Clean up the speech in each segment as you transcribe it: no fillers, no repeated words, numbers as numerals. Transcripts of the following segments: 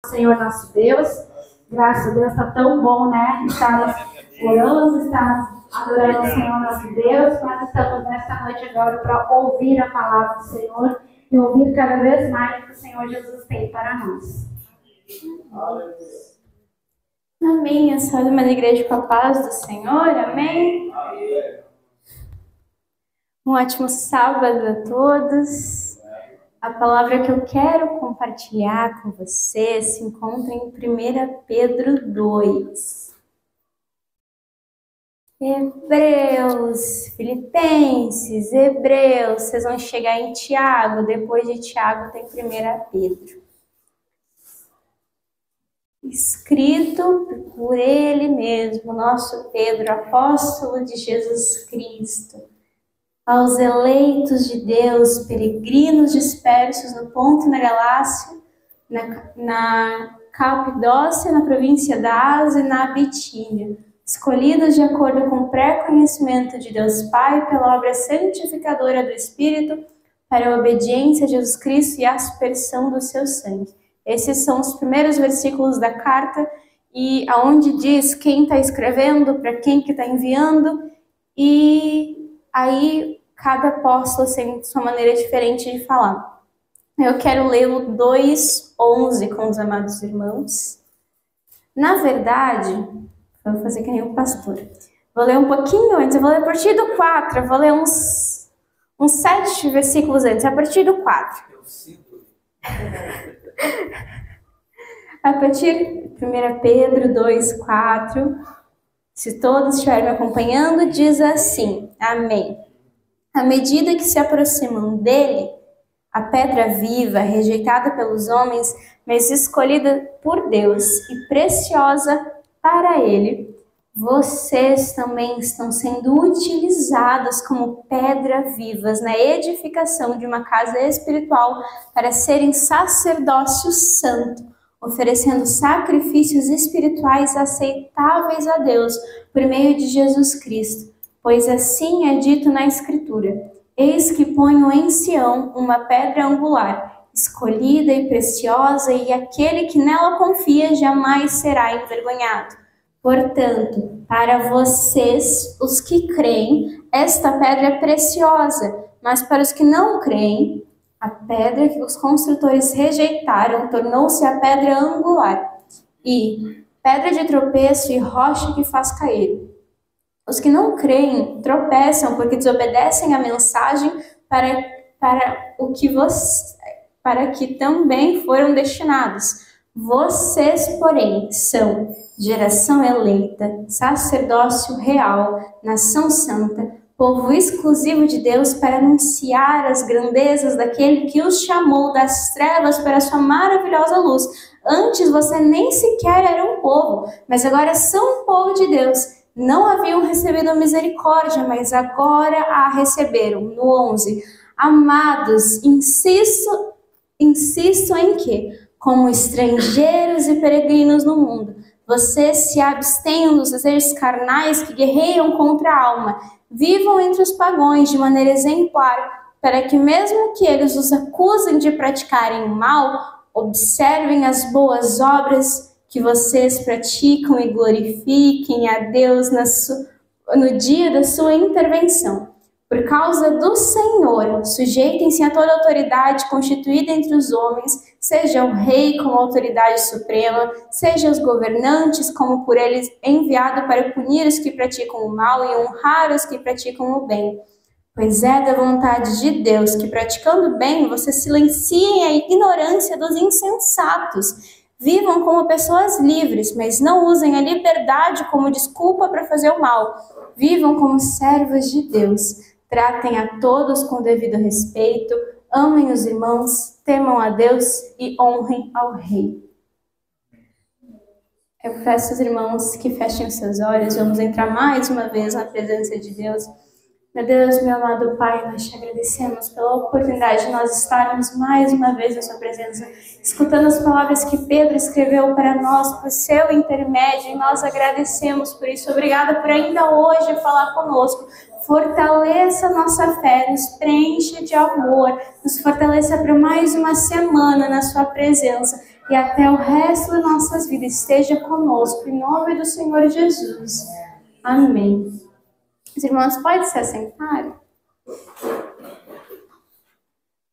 Senhor nosso Deus, graças a Deus, está tão bom, né? Estamos orando, estamos adorando o Senhor nosso Deus, nós estamos nesta noite agora para ouvir a palavra do Senhor e ouvir cada vez mais o que o Senhor Jesus tem para nós. Amém. Eu sou uma igreja com a paz do Senhor, amém? Um ótimo sábado a todos. A palavra que eu quero compartilhar com você se encontra em 1 Pedro 2. Hebreus, Filipenses, Hebreus, vocês vão chegar em Tiago, depois de Tiago tem 1 Pedro. Escrito por ele mesmo, nosso Pedro, apóstolo de Jesus Cristo, aos eleitos de Deus, peregrinos dispersos no Ponto e na Galácia, na Capadócia, na província da Ásia e na Bitínia, escolhidos de acordo com o pré-conhecimento de Deus Pai pela obra santificadora do Espírito, para a obediência a Jesus Cristo e a aspersão do seu sangue. Esses são os primeiros versículos da carta, e aonde diz quem está escrevendo, para quem que está enviando, e aí cada apóstolo tem sua maneira diferente de falar. Eu quero ler o 2:11 com os amados irmãos. Na verdade, vou fazer que nem o pastor. Vou ler um pouquinho antes, eu vou ler a partir do 4, eu vou ler uns 7 versículos antes, a partir do 4. A partir de 1 Pedro 2:4, se todos estiverem me acompanhando, diz assim, amém. À medida que se aproximam dele, a pedra viva, rejeitada pelos homens, mas escolhida por Deus e preciosa para ele, vocês também estão sendo utilizados como pedras vivas na edificação de uma casa espiritual para serem sacerdócio santo, oferecendo sacrifícios espirituais aceitáveis a Deus por meio de Jesus Cristo. Pois assim é dito na Escritura, eis que ponho em Sião uma pedra angular, escolhida e preciosa, e aquele que nela confia jamais será envergonhado. Portanto, para vocês, os que creem, esta pedra é preciosa, mas para os que não creem, a pedra que os construtores rejeitaram tornou-se a pedra angular, e pedra de tropeço e rocha que faz cair. Os que não creem tropeçam porque desobedecem à mensagem para que também foram destinados. Vocês, porém, são geração eleita, sacerdócio real, nação santa, povo exclusivo de Deus para anunciar as grandezas daquele que os chamou das trevas para a sua maravilhosa luz. Antes você nem sequer era um povo, mas agora são um povo de Deus. Não haviam recebido misericórdia, mas agora a receberam. No 11. Amados, insisto em que, como estrangeiros e peregrinos no mundo, vocês se abstenham dos desejos carnais que guerreiam contra a alma. Vivam entre os pagãos de maneira exemplar, para que mesmo que eles os acusem de praticarem o mal, observem as boas obras que vocês praticam e glorifiquem a Deus no dia da sua intervenção. Por causa do Senhor, sujeitem-se a toda autoridade constituída entre os homens, seja o rei como autoridade suprema, seja os governantes como por eles enviado para punir os que praticam o mal e honrar os que praticam o bem. Pois é da vontade de Deus que, praticando bem, vocês silenciem a ignorância dos insensatos. Vivam como pessoas livres, mas não usem a liberdade como desculpa para fazer o mal. Vivam como servos de Deus. Tratem a todos com devido respeito, amem os irmãos, temam a Deus e honrem ao Rei. Eu peço aos irmãos que fechem os seus olhos, vamos entrar mais uma vez na presença de Deus. Meu Deus, meu amado Pai, nós te agradecemos pela oportunidade de nós estarmos mais uma vez na sua presença, escutando as palavras que Pedro escreveu para nós, por seu intermédio, e nós agradecemos por isso. Obrigada por ainda hoje falar conosco. Fortaleça a nossa fé, nos preencha de amor, nos fortaleça para mais uma semana na sua presença. e até o resto das nossas vidas esteja conosco, em nome do Senhor Jesus. Amém. Os irmãos, podem se assentar?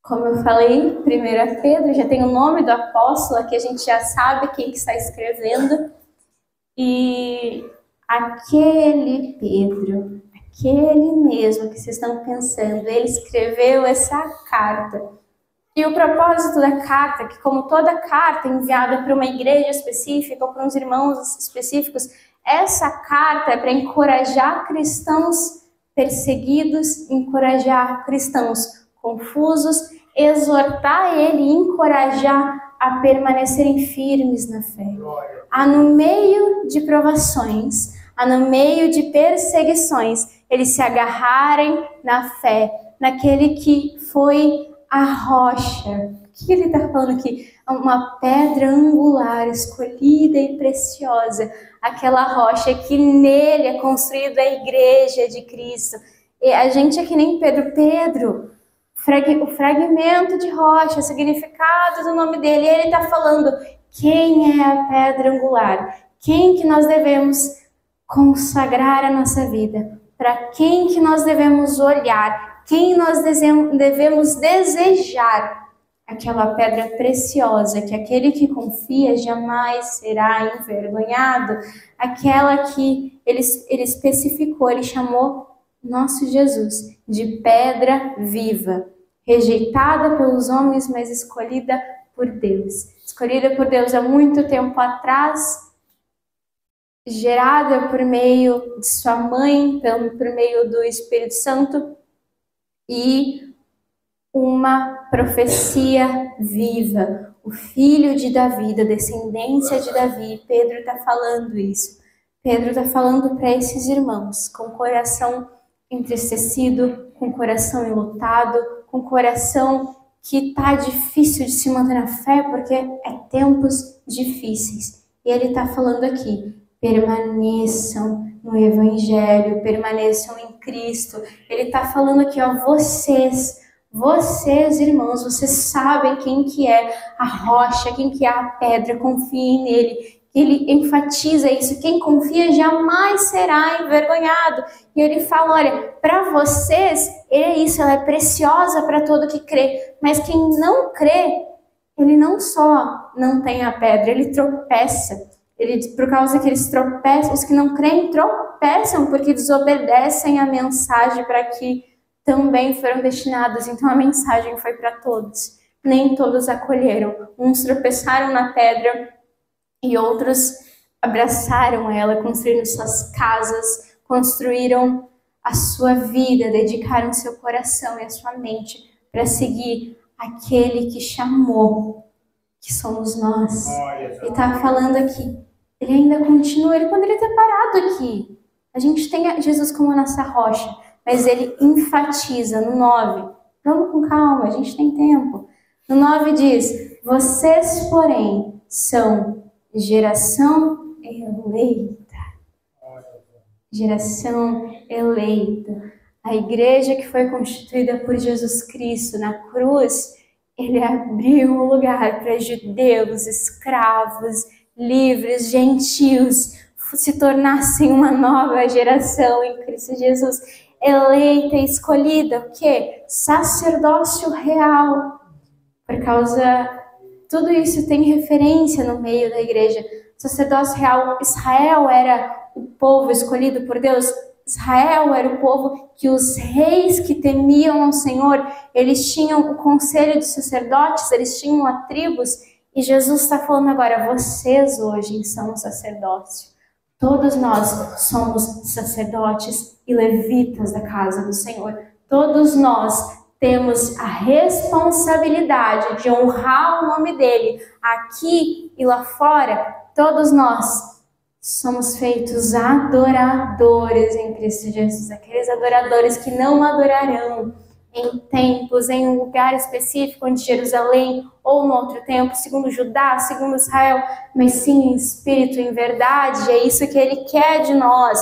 Como eu falei, 1 Pedro, já tem o nome do apóstolo, aqui a gente já sabe quem que está escrevendo. E aquele Pedro, aquele mesmo que vocês estão pensando, ele escreveu essa carta. E o propósito da carta, que como toda carta enviada para uma igreja específica ou para uns irmãos específicos, essa carta é para encorajar cristãos perseguidos, encorajar cristãos confusos, exortar ele e encorajar a permanecerem firmes na fé. A no meio de provações, a no meio de perseguições, eles se agarrarem na fé, naquele que foi a rocha. O que ele está falando aqui? Uma pedra angular, escolhida e preciosa. Aquela rocha que nele é construída a igreja de Cristo. E a gente é que nem Pedro, o fragmento de rocha, o significado do nome dele. E ele está falando quem é a pedra angular, quem que nós devemos consagrar a nossa vida, para quem que nós devemos olhar, quem nós devemos desejar. Aquela pedra preciosa, que aquele que confia jamais será envergonhado, aquela que ele especificou, ele chamou nosso Jesus de pedra viva, rejeitada pelos homens, mas escolhida por Deus. Escolhida por Deus há muito tempo atrás, gerada por meio de sua mãe, por meio do Espírito Santo, e uma profecia viva, o filho de Davi, da descendência de Davi. Pedro está falando isso. Pedro está falando para esses irmãos, com o coração entristecido, com o coração enlutado, com o coração que está difícil de se manter na fé, porque é tempos difíceis. E ele está falando aqui, permaneçam no Evangelho, permaneçam em Cristo. Ele está falando aqui, ó, vocês, irmãos, vocês sabem quem que é a rocha, quem que é a pedra, confiem nele. Ele enfatiza isso, quem confia jamais será envergonhado. E ele fala, olha, para vocês, é isso, ela é preciosa para todo que crê. Mas quem não crê, ele não só não tem a pedra, ele tropeça. Por causa que eles tropeçam, os que não creem tropeçam porque desobedecem a mensagem para que também foram destinados. Então a mensagem foi para todos. Nem todos acolheram. Uns tropeçaram na pedra e outros abraçaram ela, construíram suas casas, construíram a sua vida, dedicaram seu coração e a sua mente para seguir aquele que chamou, que somos nós. Ele está falando aqui. Ele ainda continua, ele poderia ter parado aqui. A gente tem Jesus como a nossa rocha, mas ele enfatiza no 9. Vamos com calma, a gente tem tempo. No 9 diz, vocês, porém, são geração eleita. Geração eleita. A igreja que foi constituída por Jesus Cristo na cruz, ele abriu um lugar para judeus, escravos, livres, gentios, se tornassem uma nova geração em Cristo Jesus, eleita e escolhida, o quê? Sacerdócio real. Por causa, tudo isso tem referência no meio da igreja. Sacerdócio real, Israel era o povo escolhido por Deus. Israel era o povo que os reis que temiam ao Senhor, eles tinham o conselho de sacerdotes, eles tinham a tribos. E Jesus está falando agora, vocês hoje são o sacerdócio. Todos nós somos sacerdotes e levitas da casa do Senhor. Todos nós temos a responsabilidade de honrar o nome dele aqui e lá fora. Todos nós somos feitos adoradores em Cristo Jesus. Aqueles adoradores que não adorarão em templos, em um lugar específico, onde Jerusalém, ou no outro templo, segundo Judá, segundo Israel, mas sim em espírito, em verdade. É isso que ele quer de nós.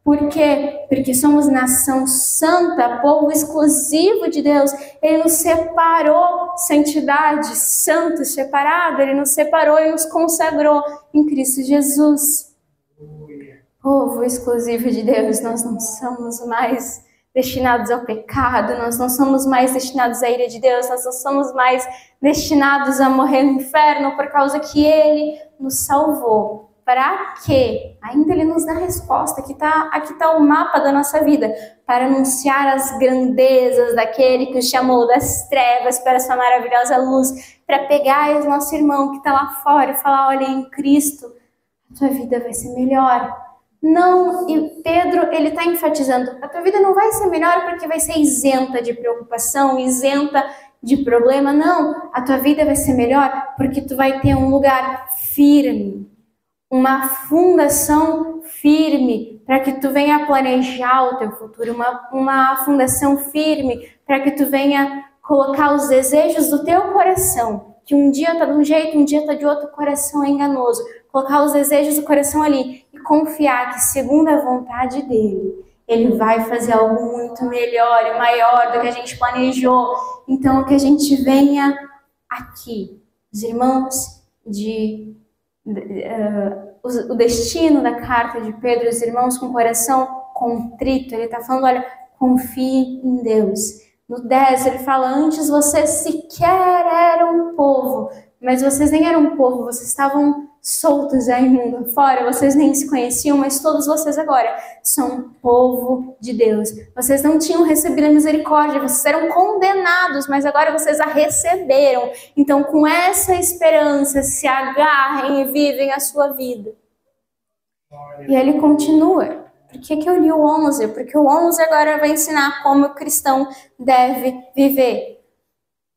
Por quê? Porque somos nação santa, povo exclusivo de Deus. Ele nos separou, santidade, santo, separado. Ele nos separou e nos consagrou em Cristo Jesus. Povo exclusivo de Deus, nós não somos mais destinados ao pecado, nós não somos mais destinados à ira de Deus, nós não somos mais destinados a morrer no inferno por causa que Ele nos salvou. Para quê? Ainda Ele nos dá a resposta. Aqui tá o mapa da nossa vida. Para anunciar as grandezas daquele que os chamou das trevas para a sua maravilhosa luz. Para pegar o nosso irmão que está lá fora e falar, olha, em Cristo, a tua vida vai ser melhor. Não, e Pedro, ele está enfatizando, a tua vida não vai ser melhor porque vai ser isenta de preocupação, isenta de problema. Não, a tua vida vai ser melhor porque tu vai ter um lugar firme. Uma fundação firme para que tu venha planejar o teu futuro, uma fundação firme para que tu venha colocar os desejos do teu coração, que um dia tá de um jeito, um dia tá de outro, o coração é enganoso, colocar os desejos do coração ali e confiar que segundo a vontade dele, ele vai fazer algo muito melhor e maior do que a gente planejou. Então que a gente venha aqui, os irmãos o destino da carta de Pedro, os irmãos com o coração contrito, ele está falando, olha, confie em Deus. No 10 ele fala, antes vocês sequer eram um povo, mas vocês nem eram um povo, vocês estavam soltos aí mundo fora, vocês nem se conheciam, mas todos vocês agora são um povo de Deus. Vocês não tinham recebido a misericórdia, vocês eram condenados, mas agora vocês a receberam. Então, com essa esperança, se agarrem e vivem a sua vida. E ele continua. Por que eu li o 11? Porque o 11 agora vai ensinar como o cristão deve viver.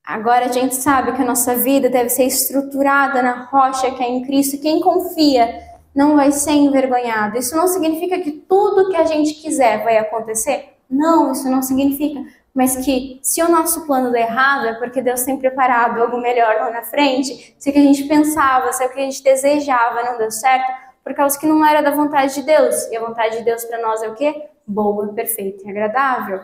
Agora a gente sabe que a nossa vida deve ser estruturada na rocha que é em Cristo. Quem confia não vai ser envergonhado. Isso não significa que tudo que a gente quiser vai acontecer. Não, isso não significa. Mas que se o nosso plano der errado é porque Deus tem preparado algo melhor lá na frente. Se o que a gente pensava, se o que a gente desejava não deu certo, por causa que não era da vontade de Deus. E a vontade de Deus para nós é o quê? Boa, perfeita e agradável.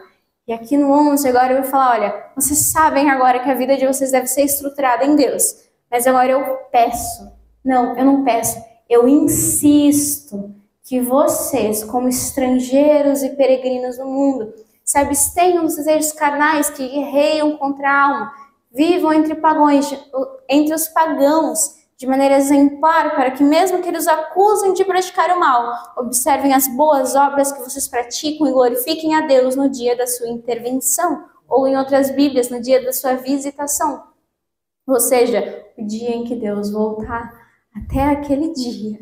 E aqui no 11 agora eu vou falar, olha, vocês sabem agora que a vida de vocês deve ser estruturada em Deus. Mas agora eu peço, não, eu não peço, eu insisto que vocês, como estrangeiros e peregrinos no mundo, se abstenham dos desejos carnais que guerreiam contra a alma, vivam entre os pagãos, de maneira exemplar, para que mesmo que eles acusem de praticar o mal, observem as boas obras que vocês praticam e glorifiquem a Deus no dia da sua intervenção, ou em outras Bíblias, no dia da sua visitação. Ou seja, o dia em que Deus voltar, até aquele dia,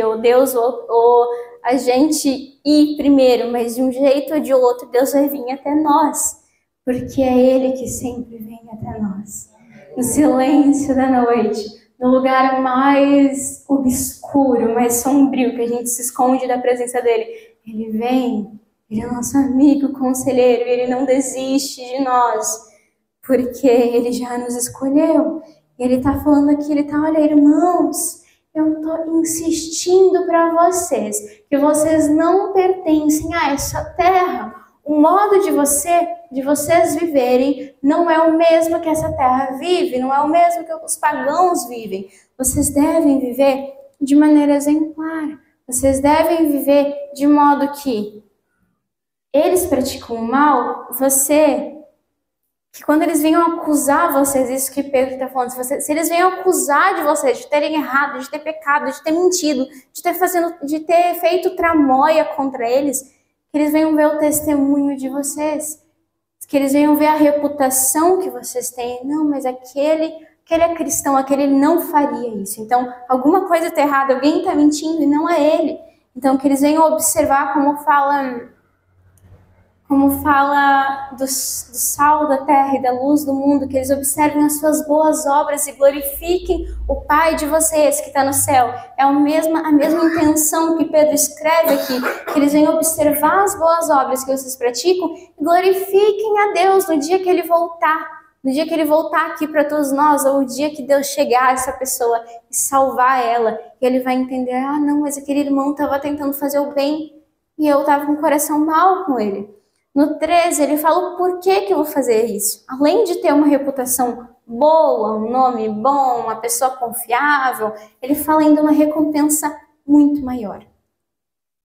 ou Deus, ou a gente ir primeiro, mas de um jeito ou de outro, Deus vai vir até nós, porque é Ele que sempre vem até nós. No silêncio da noite, no lugar mais obscuro, mais sombrio, que a gente se esconde da presença dele. Ele vem, ele é nosso amigo, conselheiro, e ele não desiste de nós, porque ele já nos escolheu. E ele está falando aqui, ele está, olha, irmãos, eu estou insistindo para vocês, que vocês não pertencem a essa terra. O modo de vocês viverem não é o mesmo que essa terra vive, não é o mesmo que os pagãos vivem. Vocês devem viver de maneira exemplar. Vocês devem viver de modo que eles praticam o mal, que quando eles venham acusar vocês, isso que Pedro está falando, se eles venham acusar de vocês de terem errado, de ter pecado, de ter mentido, de ter feito tramóia contra eles, que eles venham ver o testemunho de vocês, que eles venham ver a reputação que vocês têm. Não, mas aquele é cristão, aquele não faria isso. Então, alguma coisa está errada, alguém está mentindo e não é ele. Então, que eles venham observar como fala do sal da terra e da luz do mundo, que eles observem as suas boas obras e glorifiquem o Pai de vocês que está no céu. É a mesma intenção que Pedro escreve aqui, que eles venham observar as boas obras que vocês praticam e glorifiquem a Deus no dia que Ele voltar. no dia que ele voltar aqui para todos nós, ou o dia que Deus chegar a essa pessoa e salvar ela, e ele vai entender, ah, não, mas aquele irmão estava tentando fazer o bem e eu estava com o coração mal com ele. No 13, ele fala o porquê que eu vou fazer isso. Além de ter uma reputação boa, um nome bom, uma pessoa confiável, ele fala ainda uma recompensa muito maior.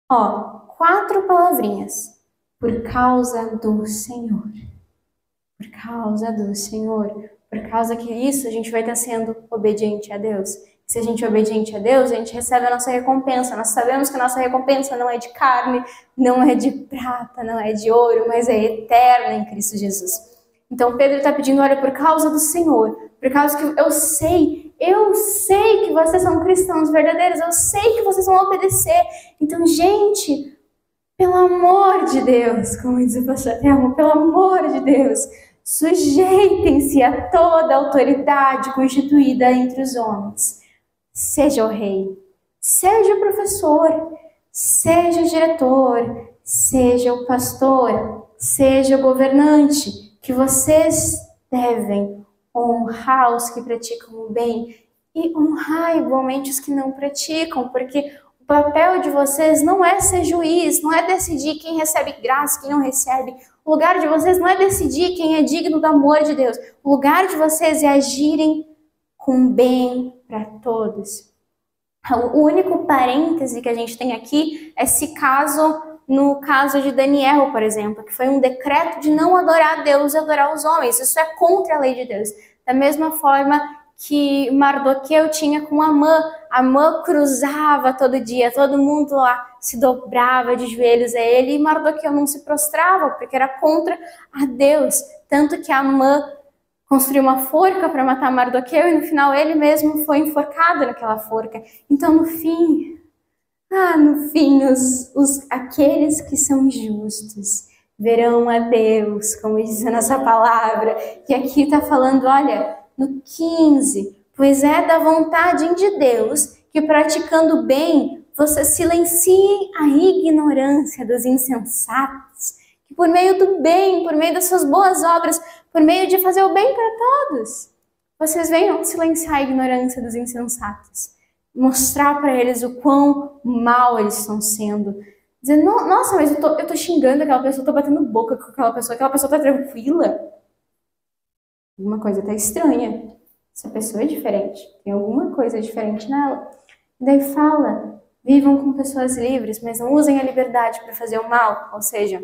Ó, 4 palavrinhas. Por causa do Senhor. Por causa do Senhor. Por causa que isso a gente vai estar sendo obediente a Deus. Se a gente é obediente a Deus, a gente recebe a nossa recompensa. Nós sabemos que a nossa recompensa não é de carne, não é de prata, não é de ouro, mas é eterna em Cristo Jesus. Então Pedro está pedindo, olha, por causa do Senhor, por causa que eu sei que vocês são cristãos verdadeiros, eu sei que vocês vão obedecer. Então, gente, pelo amor de Deus, como diz o pastor Thelma, pelo amor de Deus, sujeitem-se a toda a autoridade constituída entre os homens. Seja o rei, seja o professor, seja o diretor, seja o pastor, seja o governante, que vocês devem honrar os que praticam o bem e honrar igualmente os que não praticam, porque o papel de vocês não é ser juiz, não é decidir quem recebe graça, quem não recebe. O lugar de vocês não é decidir quem é digno do amor de Deus. O lugar de vocês é agirem com bem para todos. O único parêntese que a gente tem aqui é se caso, no caso de Daniel, por exemplo, que foi um decreto de não adorar a Deus e adorar os homens. Isso é contra a lei de Deus. Da mesma forma que Mardoqueu tinha com Amã. Amã cruzava todo dia, todo mundo lá se dobrava de joelhos a ele e Mardoqueu não se prostrava, porque era contra a Deus. Tanto que Amã construiu uma forca para matar Mardoqueu e no final ele mesmo foi enforcado naquela forca. Então no fim, aqueles que são justos verão a Deus, como diz a nossa palavra. E aqui está falando, olha, no 15, pois é da vontade de Deus que praticando bem, vocês silenciem a ignorância dos insensatos, que por meio do bem, por meio das suas boas obras, por meio de fazer o bem para todos, vocês venham silenciar a ignorância dos insensatos, mostrar para eles o quão mal eles estão sendo, dizer, nossa, mas eu tô xingando aquela pessoa, eu tô batendo boca com aquela pessoa tá tranquila. Alguma coisa tá estranha. Essa pessoa é diferente. Tem alguma coisa diferente nela. E daí fala, vivam com pessoas livres, mas não usem a liberdade para fazer o mal. Ou seja,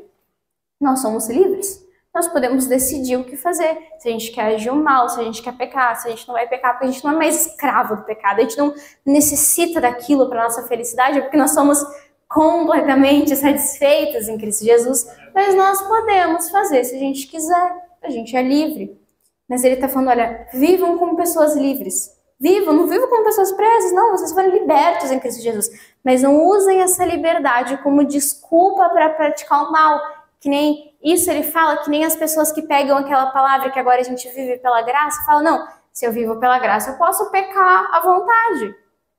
nós somos livres. Nós podemos decidir o que fazer. Se a gente quer agir o mal, se a gente quer pecar, se a gente não vai pecar, porque a gente não é mais escravo do pecado. A gente não necessita daquilo para nossa felicidade, porque nós somos completamente satisfeitos em Cristo Jesus. Mas nós podemos fazer se a gente quiser. A gente é livre. Mas ele está falando, olha, vivam como pessoas livres. Não vivam como pessoas presas, não, vocês foram libertos em Cristo Jesus. Mas não usem essa liberdade como desculpa para praticar o mal. Que nem isso ele fala, que nem as pessoas que pegam aquela palavra que agora a gente vive pela graça, falam, não, se eu vivo pela graça, eu posso pecar à vontade.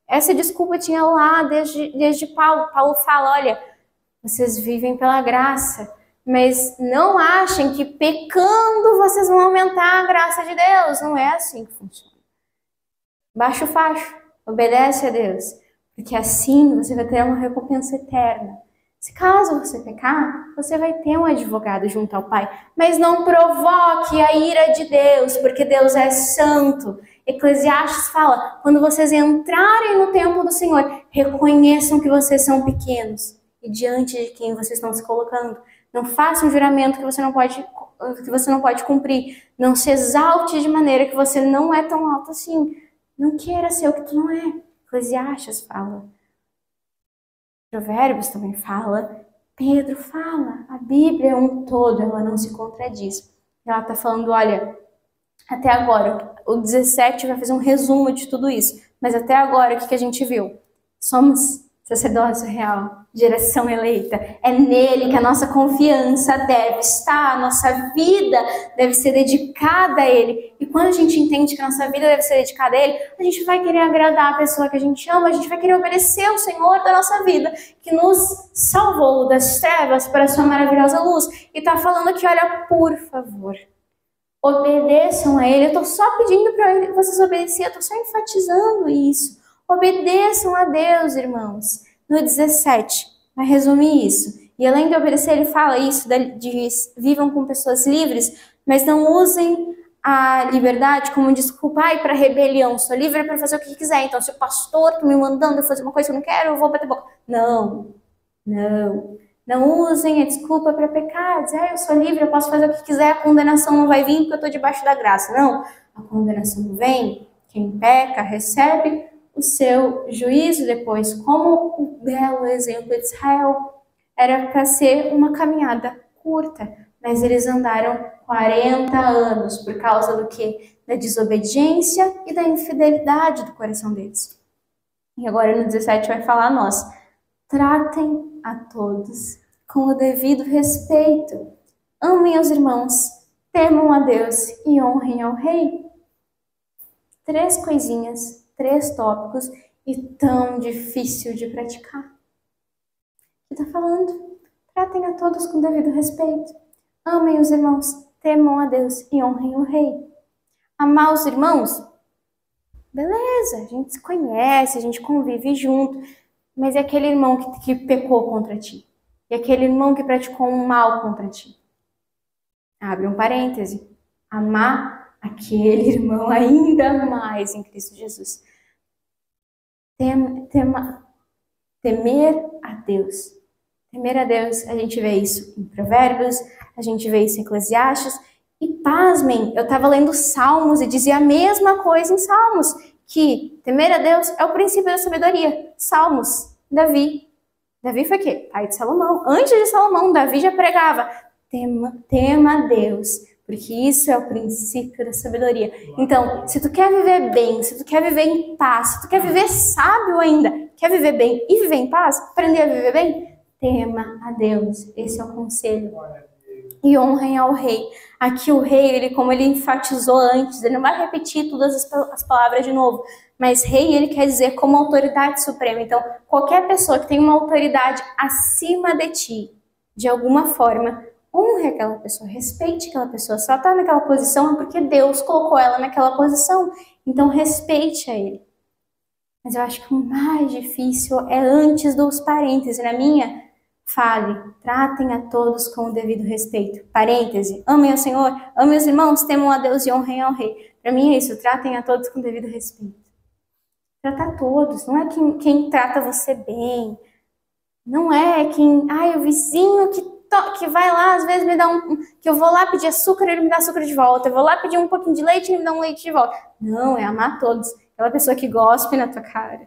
Essa desculpa tinha lá desde Paulo. Paulo fala, olha, vocês vivem pela graça. Mas não achem que pecando vocês vão aumentar a graça de Deus. Não é assim que funciona. Baixa o facho, obedece a Deus. Porque assim você vai ter uma recompensa eterna. Se caso você pecar, você vai ter um advogado junto ao Pai. Mas não provoque a ira de Deus, porque Deus é santo. Eclesiastes fala, quando vocês entrarem no templo do Senhor, reconheçam que vocês são pequenos. E diante de quem vocês estão se colocando. Não faça um juramento que você não pode cumprir. Não se exalte de maneira que você não é tão alto assim. Não queira ser o que tu não é. Eclesiastes fala. Provérbios também fala. Pedro fala. A Bíblia é um todo, ela não se contradiz. Ela está falando, olha, até agora, o 17 vai fazer um resumo de tudo isso. Mas até agora, o que a gente viu? Somos sacerdócio real, geração eleita. É nele que a nossa confiança deve estar, a nossa vida deve ser dedicada a ele. E quando a gente entende que a nossa vida deve ser dedicada a ele, a gente vai querer agradar a pessoa que a gente ama, a gente vai querer obedecer ao Senhor da nossa vida, que nos salvou das trevas para a sua maravilhosa luz. E está falando aqui, olha, por favor, Obedeçam a ele. Eu estou só pedindo para vocês obedecerem, eu estou só enfatizando isso. Obedeçam a Deus, irmãos. No 17, vai resumir isso. E além de obedecer, ele fala isso, de vivam com pessoas livres, mas não usem a liberdade como desculpa para rebelião. Sou livre para fazer o que quiser. Então, se o pastor está me mandando fazer uma coisa que eu não quero, eu vou bater boca. Não. Não usem a desculpa para pecar. Dizer, eu sou livre, eu posso fazer o que quiser, a condenação não vai vir porque eu estou debaixo da graça. Não, a condenação vem. Quem peca recebe o seu juízo depois. Como o belo exemplo de Israel. Era para ser uma caminhada curta, mas eles andaram 40 anos por causa do quê? Da desobediência e da infidelidade do coração deles. E agora no 17 vai falar a nós. Tratem a todos com o devido respeito. Amem os irmãos, temam a Deus e honrem ao rei. 3 coisinhas, 3 tópicos e tão difícil de praticar. Está falando, tratem a todos com devido respeito. Amem os irmãos, temam a Deus e honrem o rei. Amar os irmãos? Beleza, a gente se conhece, a gente convive junto, mas é aquele irmão que pecou contra ti. E aquele irmão que praticou um mal contra ti. Abre um parêntese. Amar aquele irmão ainda mais em Cristo Jesus. Temer a Deus. Temer a Deus, a gente vê isso em Provérbios, a gente vê isso em Eclesiastes. E pasmem, eu estava lendo Salmos e dizia a mesma coisa em Salmos, que temer a Deus é o princípio da sabedoria. Salmos, Davi foi o quê? Pai de Salomão. Antes de Salomão, Davi já pregava, tema a Deus, porque isso é o princípio da sabedoria. Então, se tu quer viver bem, se tu quer viver em paz, se tu quer viver sábio ainda, quer viver bem e viver em paz, aprender a viver bem, tema a Deus. Esse é o conselho. E honrem ao rei. Aqui o rei, ele, como ele enfatizou antes, ele não vai repetir todas as palavras de novo, mas rei, ele quer dizer como autoridade suprema. Então, qualquer pessoa que tem uma autoridade acima de ti, de alguma forma, honre aquela pessoa, respeite aquela pessoa. Se ela está naquela posição, é porque Deus colocou ela naquela posição. Então, respeite a ele. Mas eu acho que o mais difícil é antes dos parênteses. Na minha, fale, tratem a todos com o devido respeito. Parêntese, amem ao Senhor, amem os irmãos, temam a Deus e honrem ao rei. Para mim é isso, tratem a todos com o devido respeito. Tratar todos, não é quem trata você bem. Não é quem, o vizinho que vai lá, às vezes me dá que eu vou lá pedir açúcar, ele me dá açúcar de volta. Eu vou lá pedir um pouquinho de leite, ele me dá um leite de volta. Não, é amar todos. Aquela pessoa que gospe na tua cara.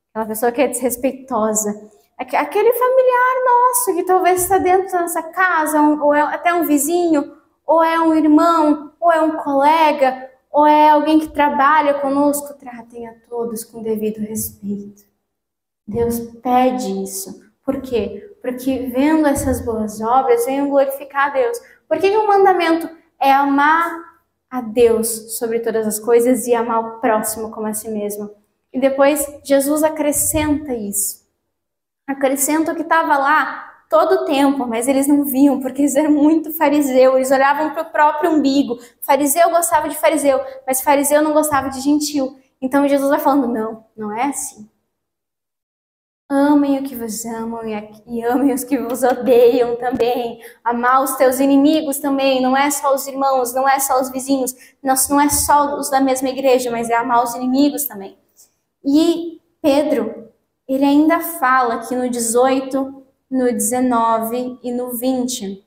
Aquela pessoa que é desrespeitosa. Aquele familiar nosso que talvez está dentro da nossa casa, ou é até um vizinho, ou é um irmão, ou é um colega, ou é alguém que trabalha conosco, tratem a todos com devido respeito. Deus pede isso. Por quê? Porque vendo essas boas obras, venham glorificar a Deus. Por que o mandamento é amar a Deus sobre todas as coisas e amar o próximo como a si mesmo? E depois Jesus acrescenta isso. Acrescenta o que estava lá todo o tempo, mas eles não viam, porque eles eram muito fariseu, eles olhavam para o próprio umbigo. Fariseu gostava de fariseu, mas fariseu não gostava de gentil. Então Jesus vai falando, não é assim. Amem o que vos amam e amem os que vos odeiam também. Amar os teus inimigos também, não é só os irmãos, não é só os vizinhos, não é só os da mesma igreja, mas é amar os inimigos também. E Pedro, ele ainda fala aqui no 18, no 19 e no 20.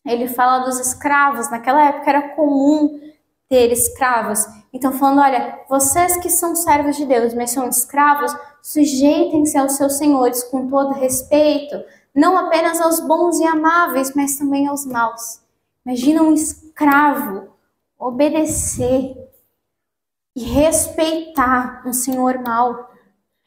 Ele fala dos escravos. Naquela época era comum ter escravos. Então falando, olha, vocês que são servos de Deus, mas são escravos, sujeitem-se aos seus senhores com todo respeito, não apenas aos bons e amáveis, mas também aos maus. Imagina um escravo obedecer e respeitar um senhor mau.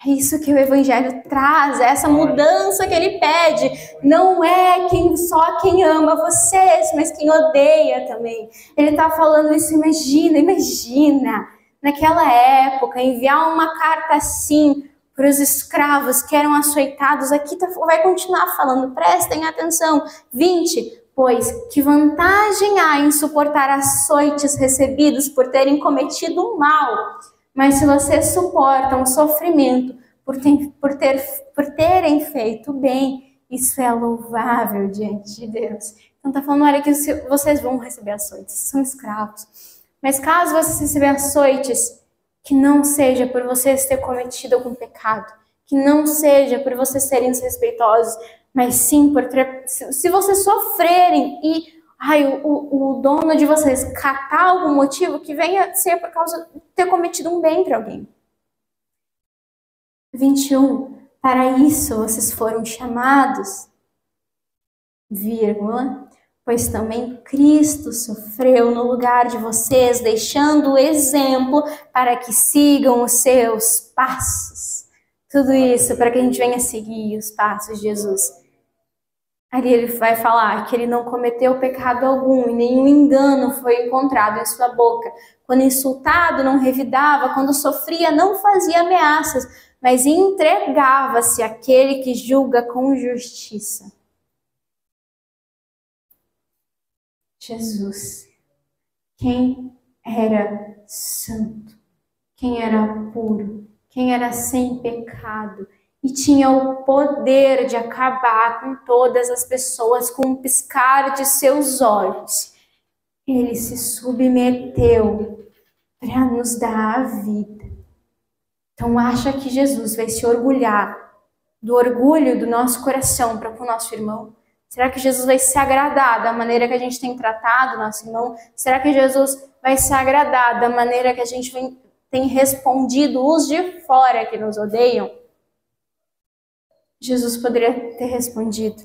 É isso que o Evangelho traz, é essa mudança que ele pede. Não é só quem ama vocês, mas quem odeia também. Ele está falando isso, imagina, naquela época, enviar uma carta assim para os escravos que eram açoitados. Aqui vai continuar falando, prestem atenção. 20, Pois que vantagem há em suportar açoites recebidos por terem cometido o mal? Mas se vocês suportam o sofrimento por terem feito bem, isso é louvável diante de Deus. Então tá falando, olha, que vocês vão receber açoites, são escravos. Mas caso vocês receberem açoites, que não seja por vocês terem cometido algum pecado, que não seja por vocês serem desrespeitosos, mas sim por se vocês sofrerem e o dono de vocês catar algum motivo, que venha ser por causa de ter cometido um bem para alguém. 21. Para isso vocês foram chamados, vírgula, pois também Cristo sofreu no lugar de vocês, deixando o exemplo para que sigam os seus passos. Tudo isso para que a gente venha seguir os passos de Jesus. Ali ele vai falar que ele não cometeu pecado algum e nenhum engano foi encontrado em sua boca. Quando insultado, não revidava, quando sofria, não fazia ameaças, mas entregava-se àquele que julga com justiça. Jesus, quem era santo, quem era puro, quem era sem pecado e tinha o poder de acabar com todas as pessoas com um piscar de seus olhos, ele se submeteu para nos dar a vida. Então acha que Jesus vai se orgulhar do orgulho do nosso coração para com o nosso irmão? Será que Jesus vai se agradar da maneira que a gente tem tratado o nosso irmão? Será que Jesus vai se agradar da maneira que a gente tem respondido os de fora que nos odeiam? Jesus poderia ter respondido.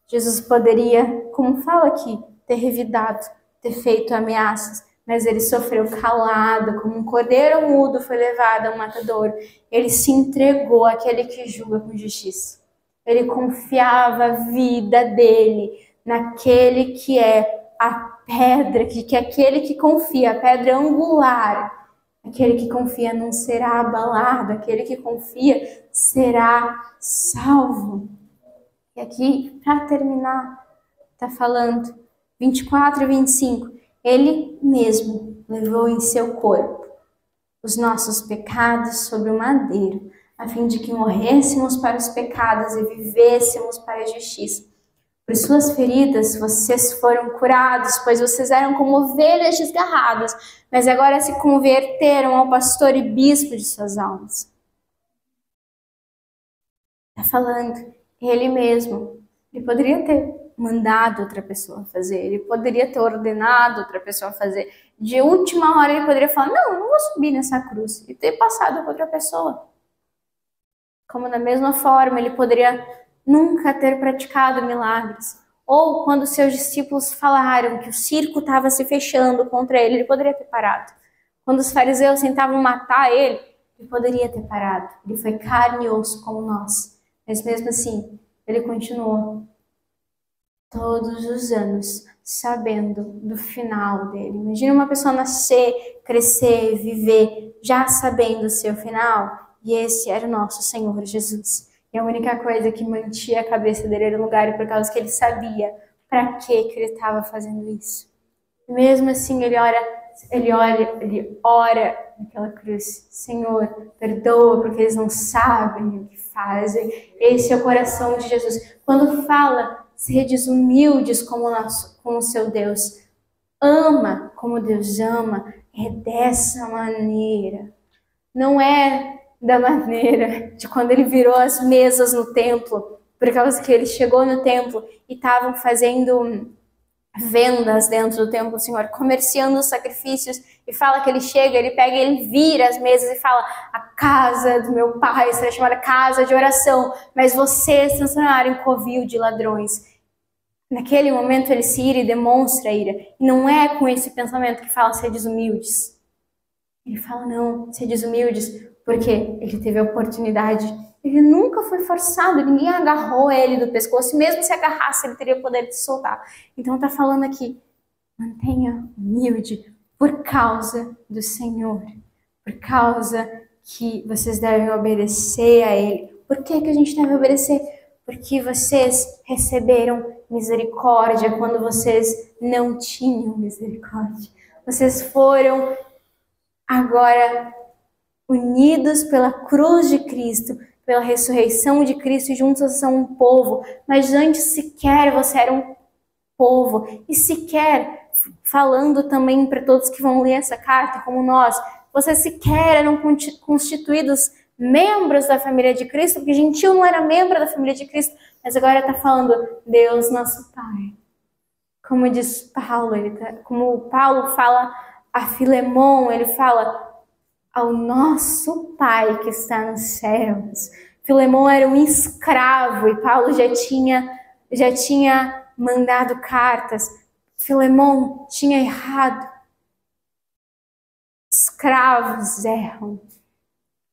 Jesus poderia, como fala aqui, ter revidado, ter feito ameaças, mas ele sofreu calado, como um cordeiro mudo foi levado ao matadouro. Ele se entregou àquele que julga com justiça. Ele confiava a vida dele naquele que é a pedra, que é aquele que confia, a pedra angular. Aquele que confia não será abalado, aquele que confia será salvo. E aqui, para terminar, está falando 24 e 25. Ele mesmo levou em seu corpo os nossos pecados sobre o madeiro, a fim de que morrêssemos para os pecados e vivêssemos para a justiça. Por suas feridas vocês foram curados, pois vocês eram como ovelhas desgarradas, mas agora se converteram ao pastor e bispo de suas almas. Está falando, ele mesmo, ele poderia ter mandado outra pessoa fazer, ele poderia ter ordenado outra pessoa fazer. De última hora ele poderia falar, não, eu não vou subir nessa cruz, e ter passado para outra pessoa. Como da mesma forma ele poderia nunca ter praticado milagres. Ou quando seus discípulos falaram que o circo estava se fechando contra ele, ele poderia ter parado. Quando os fariseus tentavam matar ele, ele poderia ter parado. Ele foi carne e osso como nós. Mas mesmo assim, ele continuou todos os anos sabendo do final dele. Imagina uma pessoa nascer, crescer, viver, já sabendo o seu final. E esse era o nosso Senhor Jesus. E a única coisa que mantinha a cabeça dele no lugar, por causa que ele sabia para que ele estava fazendo isso. E mesmo assim, ele ora naquela cruz. Senhor, perdoa porque eles não sabem o que fazem. Esse é o coração de Jesus. Quando fala, sedes humildes como o seu Deus. Ama como Deus ama. É dessa maneira. Não é da maneira de quando ele virou as mesas no templo, por causa que ele chegou no templo e estavam fazendo vendas dentro do templo do Senhor, comerciando os sacrifícios, e fala que ele chega, ele pega, ele vira as mesas e fala, a casa do meu pai será chamada casa de oração, mas vocês se transformaram em covil de ladrões. Naquele momento ele se ira e demonstra a ira, e não é com esse pensamento que fala ser desumildes. Ele fala, não, ser desumildes, porque ele teve a oportunidade. Ele nunca foi forçado, ninguém agarrou ele do pescoço, e mesmo se agarrasse, ele teria o poder de soltar. Então está falando aqui, mantenha humilde por causa do Senhor, por causa que vocês devem obedecer a Ele. Por que a gente deve obedecer? porque vocês receberam misericórdia quando vocês não tinham misericórdia. Vocês foram agora unidos pela cruz de Cristo, pela ressurreição de Cristo, e juntos são um povo. Mas antes sequer você era um povo, e sequer, falando também para todos que vão ler essa carta, como nós, vocês sequer eram constituídos membros da família de Cristo, porque gentil não era membro da família de Cristo, mas agora está falando Deus nosso Pai. Como diz Paulo, como Paulo fala a Filemon, ele fala ao nosso Pai que está nos céus. Filemon era um escravo e Paulo já tinha mandado cartas. Filemon tinha errado. Escravos erram.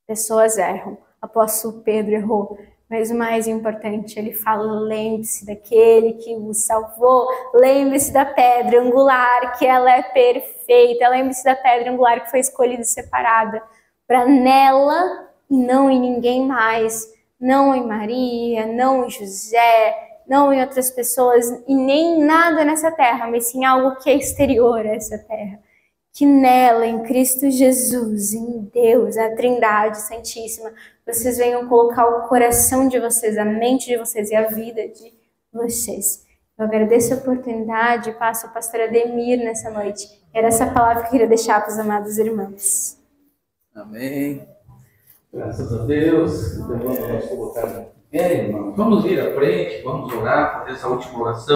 Pessoas erram. Apóstolo Pedro errou. Mas o mais importante, ele fala, lembre-se daquele que o salvou, lembre-se da pedra angular, que ela é perfeita, lembre-se da pedra angular que foi escolhida e separada, para nela e não em ninguém mais, não em Maria, não em José, não em outras pessoas, e nem nada nessa terra, mas sim algo que é exterior a essa terra. Que nela, em Cristo Jesus, em Deus, a Trindade Santíssima, vocês venham colocar o coração de vocês, a mente de vocês e a vida de vocês. Eu agradeço a oportunidade e passo ao pastor Ademir nessa noite. Era essa palavra que eu queria deixar para os amados irmãos. Amém. Graças a Deus. Então vamos colocar em pé, irmãos. Vamos vir à frente, vamos orar, fazer essa última oração.